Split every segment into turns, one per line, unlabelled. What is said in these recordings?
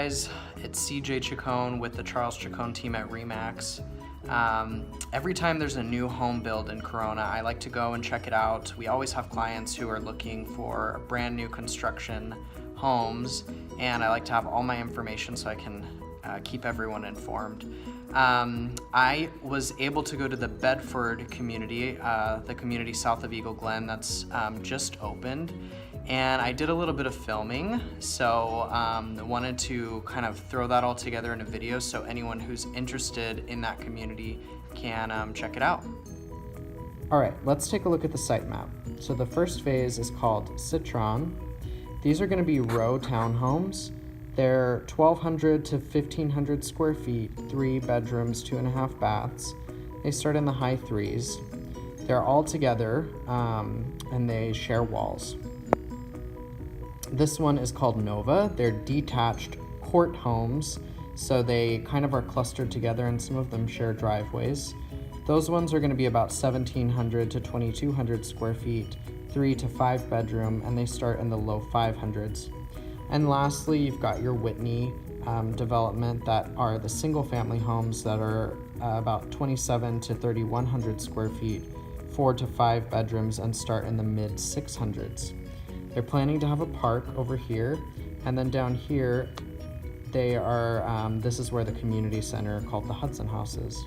guys, it's CJ Chacon with the Charles Chacon team at RE/MAX. Every time there's a new home build in Corona, I like to go and check it out. We always have clients who are looking for brand new construction homes, and I like to have all my information so I can keep everyone informed. I was able to go to the Bedford community, the community south of Eagle Glen that's just opened, and I did a little bit of filming, so wanted to kind of throw that all together in a video so anyone who's interested in that community can check it out.
All right, let's take a look at the site map. So the first phase is called Citron. These are going to be row townhomes. They're 1,200 to 1,500 square feet, 3 bedrooms, 2.5 baths. They start in the high threes. They're all together and they share walls. This one is called Nova. They're detached court homes, so they kind of are clustered together and some of them share driveways. Those ones are going to be about 1,700 to 2,200 square feet, 3 to 5 bedroom, and they start in the low 500s. And lastly, you've got your Whitney development that are the single family homes that are about 27 to 3,100 square feet, 4 to 5 bedrooms, and start in the mid 600s. They're planning to have a park over here, and then down here, they are, this is where the community center called the Hudson House is.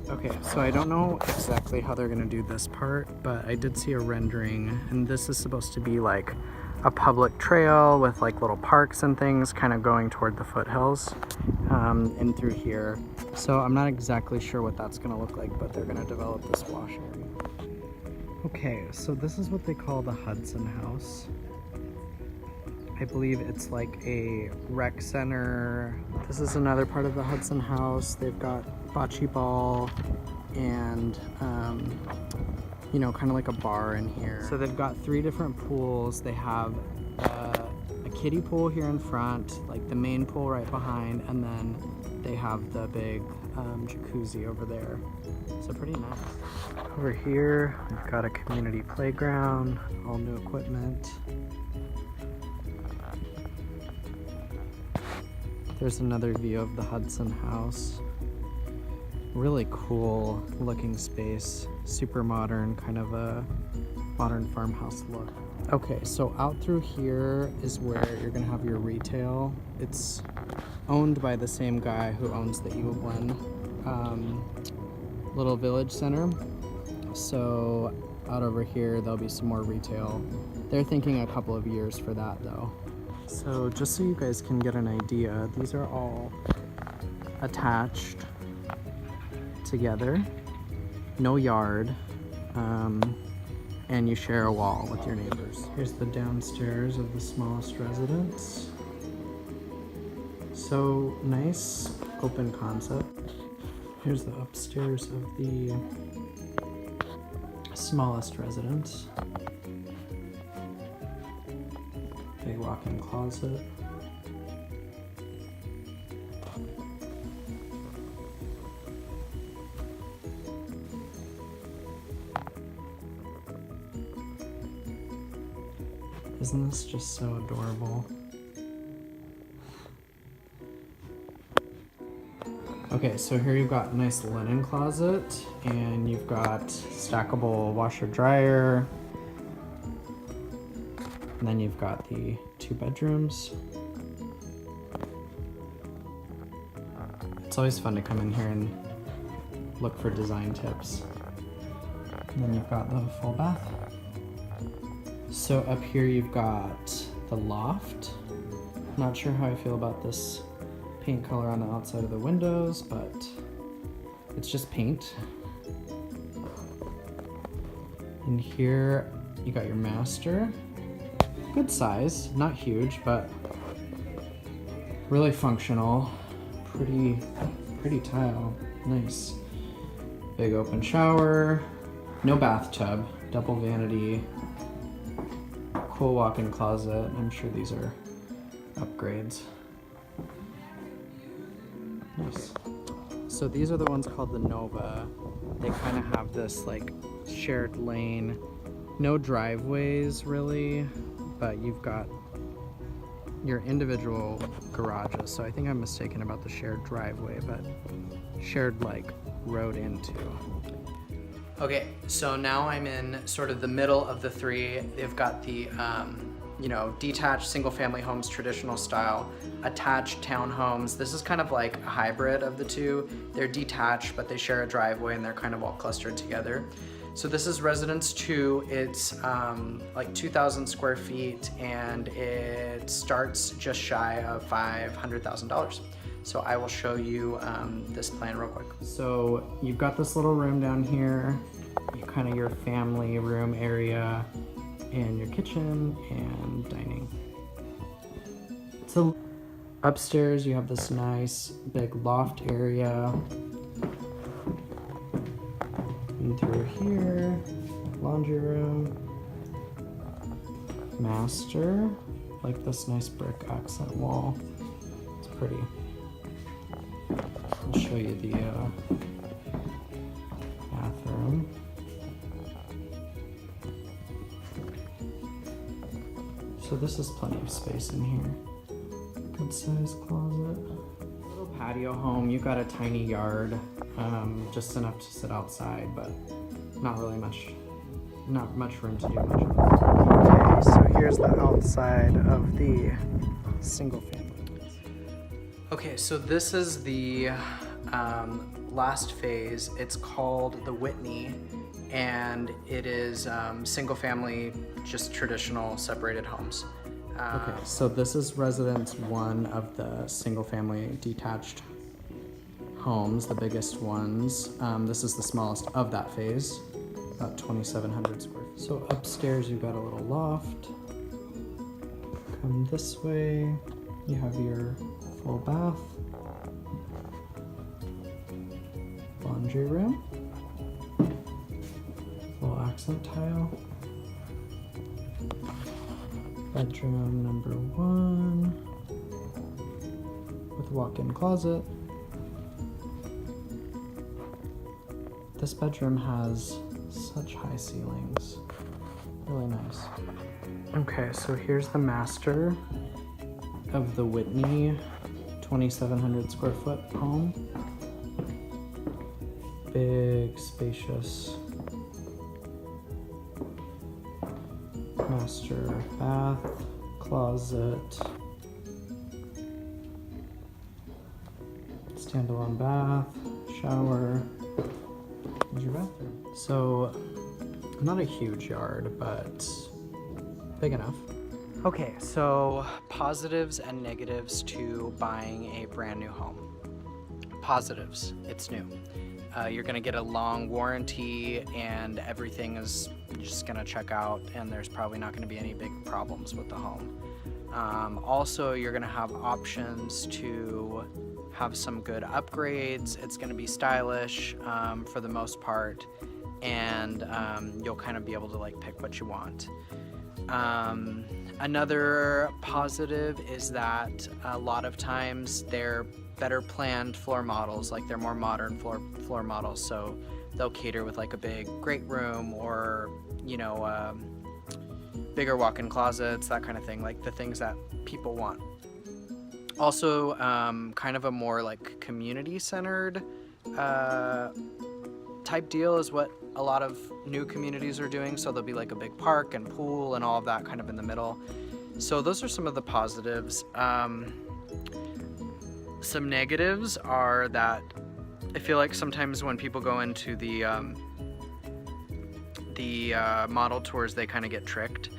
Okay, so I don't know exactly how they're gonna do this part, but I did see a rendering, and this is supposed to be like a public trail with like little parks and things kind of going toward the foothills and through here. So I'm not exactly sure what that's gonna look like, but they're gonna develop this wash area. Okay, so this is what they call the Hudson House. I believe it's like a rec center. This is another part of the Hudson House. They've got bocce ball and you know, kind of like a bar in here. So they've got 3 different pools. They have a kiddie pool here in front, like the main pool right behind, and then they have the big jacuzzi over there. So pretty nice. Over here, we've got a community playground, all new equipment. There's another view of the Hudson House. Really cool looking space, super modern, kind of a modern farmhouse look. Okay, so out through here is where you're gonna have your retail. It's owned by the same guy who owns the Eagle Glen little village center. So out over here, there'll be some more retail. They're thinking a couple of years for that though. So just so you guys can get an idea, these are all attached together, no yard, and you share a wall with your neighbors. Here's the downstairs of the smallest residence. So nice, open concept. Here's the upstairs of the smallest residence. Big walk-in closet. Isn't this just so adorable? Okay, so here you've got a nice linen closet, and you've got stackable washer dryer, and then you've got the 2 bedrooms. It's always fun to come in here and look for design tips. And then you've got the full bath. So up here you've got the loft. Not sure how I feel about this paint color on the outside of the windows, but it's just paint. And here you got your master. Good size, not huge, but really functional. Pretty tile, nice. Big open shower, no bathtub, double vanity, cool walk-in closet. I'm sure these are upgrades. Nice. So these are the ones called the Nova. They kind of have this like shared lane, no driveways really, but you've got your individual garages. So I think I'm mistaken about the shared driveway, but shared like road into.
Okay, so now I'm in sort of the middle of the three. They've got the, you know, detached single-family homes, traditional style, attached townhomes. This is kind of like a hybrid of the two. They're detached, but they share a driveway and they're kind of all clustered together. So this is Residence 2. It's like 2,000 square feet and it starts just shy of $500,000. So I will show you this plan real quick.
So you've got this little room down here, kind of your family room area, and your kitchen and dining. So upstairs you have this nice big loft area. And through here, laundry room, master, like this nice brick accent wall. It's pretty. I'll show you the bathroom. So this is plenty of space in here. Good size closet. Little patio home. You've got a tiny yard, just enough to sit outside, but not much room to do much. Okay, so here's the outside of the single family.
Okay, so this is the last phase. It's called the Whitney, and it is single family, just traditional separated homes.
Okay, so this is residence 1 of the single family detached homes, the biggest ones. This is the smallest of that phase, about 2,700 square feet. So upstairs you've got a little loft. Come this way, you have your full bath, laundry room, full accent tile, bedroom number 1 with walk-in closet. This bedroom has such high ceilings, really nice. Okay, so here's the master of the Whitney 2,700 square foot home. Big, spacious master bath, closet, standalone bath, shower. Here's your bathroom. So, not a huge yard, but big enough.
Okay, so positives and negatives to buying a brand new home. Positives, it's new. You're gonna get a long warranty and everything is just gonna check out and there's probably not gonna be any big problems with the home. Also, you're gonna have options to have some good upgrades. It's gonna be stylish for the most part, and you'll kind of be able to like pick what you want. Another positive is that a lot of times they're better planned floor models, like they're more modern floor models, so they'll cater with like a big great room or, you know, bigger walk-in closets, that kind of thing, like the things that people want. Also, kind of a more like community-centered type deal is what a lot of new communities are doing, so there'll be like a big park and pool and all of that kind of in the middle. So those are some of the positives. Some negatives are that I feel like sometimes when people go into the model tours, they kind of get tricked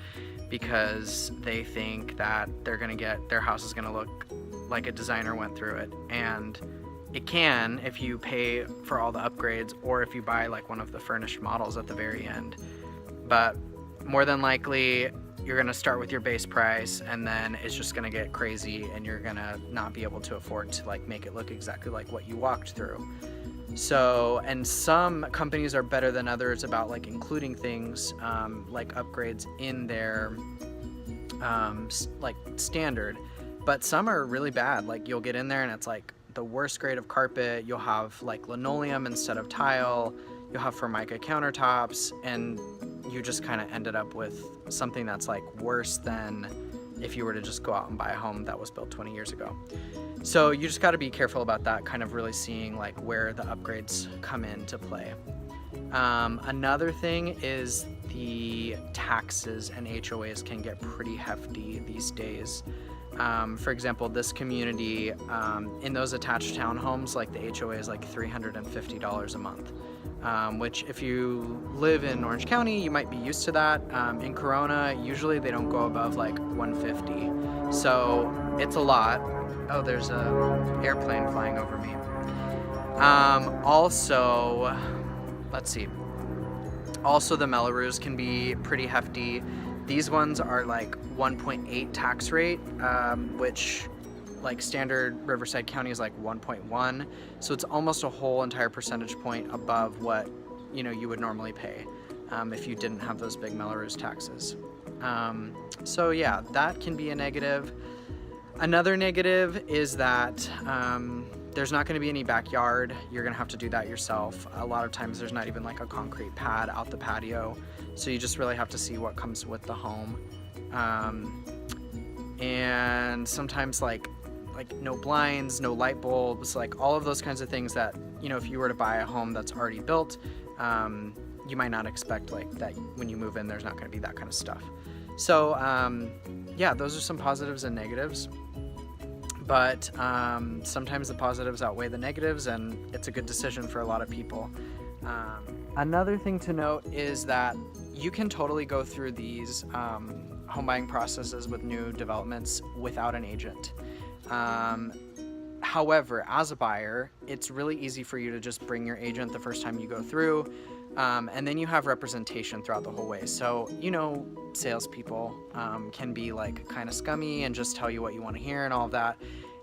because they think that their house is gonna look like a designer went through it, and it can if you pay for all the upgrades or if you buy like one of the furnished models at the very end. But more than likely, you're gonna start with your base price and then it's just gonna get crazy and you're gonna not be able to afford to like make it look exactly like what you walked through. So, and some companies are better than others about like including things like upgrades in their like standard, but some are really bad. Like you'll get in there and it's like the worst grade of carpet. You'll have like linoleum instead of tile. You'll have Formica countertops, and you just kind of ended up with something that's like worse than if you were to just go out and buy a home that was built 20 years ago. So you just got to be careful about that, kind of really seeing like where the upgrades come into play. Another thing is the taxes and HOAs can get pretty hefty these days. For example, this community, in those attached townhomes, like the HOA is like $350 a month, which if you live in Orange County, you might be used to that. In Corona, usually they don't go above like $150. So it's a lot. Oh, there's a airplane flying over me. Also, let's see. Also, the Mellorews can be pretty hefty. These ones are like 1.8 tax rate, which like standard Riverside County is like 1.1. So it's almost a whole entire percentage point above what, you know, you would normally pay if you didn't have those big Melrose taxes. So yeah, that can be a negative. Another negative is that there's not going to be any backyard. You're going to have to do that yourself. A lot of times there's not even like a concrete pad out the patio. So you just really have to see what comes with the home. And sometimes like no blinds, no light bulbs, like all of those kinds of things that, you know, if you were to buy a home that's already built, you might not expect like that when you move in, there's not going to be that kind of stuff. So yeah, those are some positives and negatives. But sometimes the positives outweigh the negatives, and it's a good decision for a lot of people. Another thing to note is that you can totally go through these home buying processes with new developments without an agent. However, as a buyer, it's really easy for you to just bring your agent the first time you go through, and then you have representation throughout the whole way. So, you know, salespeople can be like kind of scummy and just tell you what you want to hear and all of that.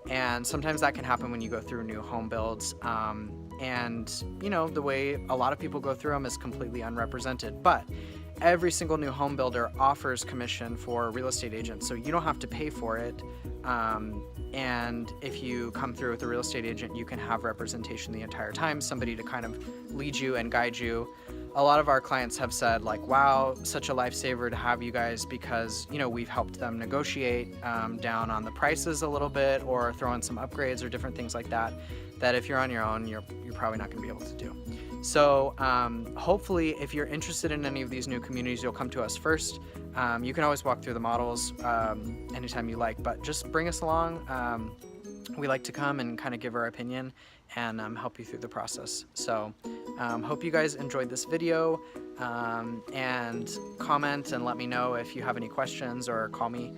And sometimes that can happen when you go through new home builds. And, you know, the way a lot of people go through them is completely unrepresented. But every single new home builder offers commission for real estate agents, so you don't have to pay for it. And if you come through with a real estate agent, you can have representation the entire time, somebody to kind of lead you and guide you. A lot of our clients have said like, wow, such a lifesaver to have you guys, because, you know, we've helped them negotiate down on the prices a little bit, or throw in some upgrades or different things like that, that if you're on your own, you're probably not going to be able to do. So hopefully, if you're interested in any of these new communities, you'll come to us first. You can always walk through the models anytime you like, but just bring us along. We like to come and kind of give our opinion and help you through the process. So hope you guys enjoyed this video, and comment and let me know if you have any questions, or call me.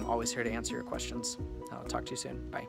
Always here to answer your questions. I'll talk to you soon. Bye.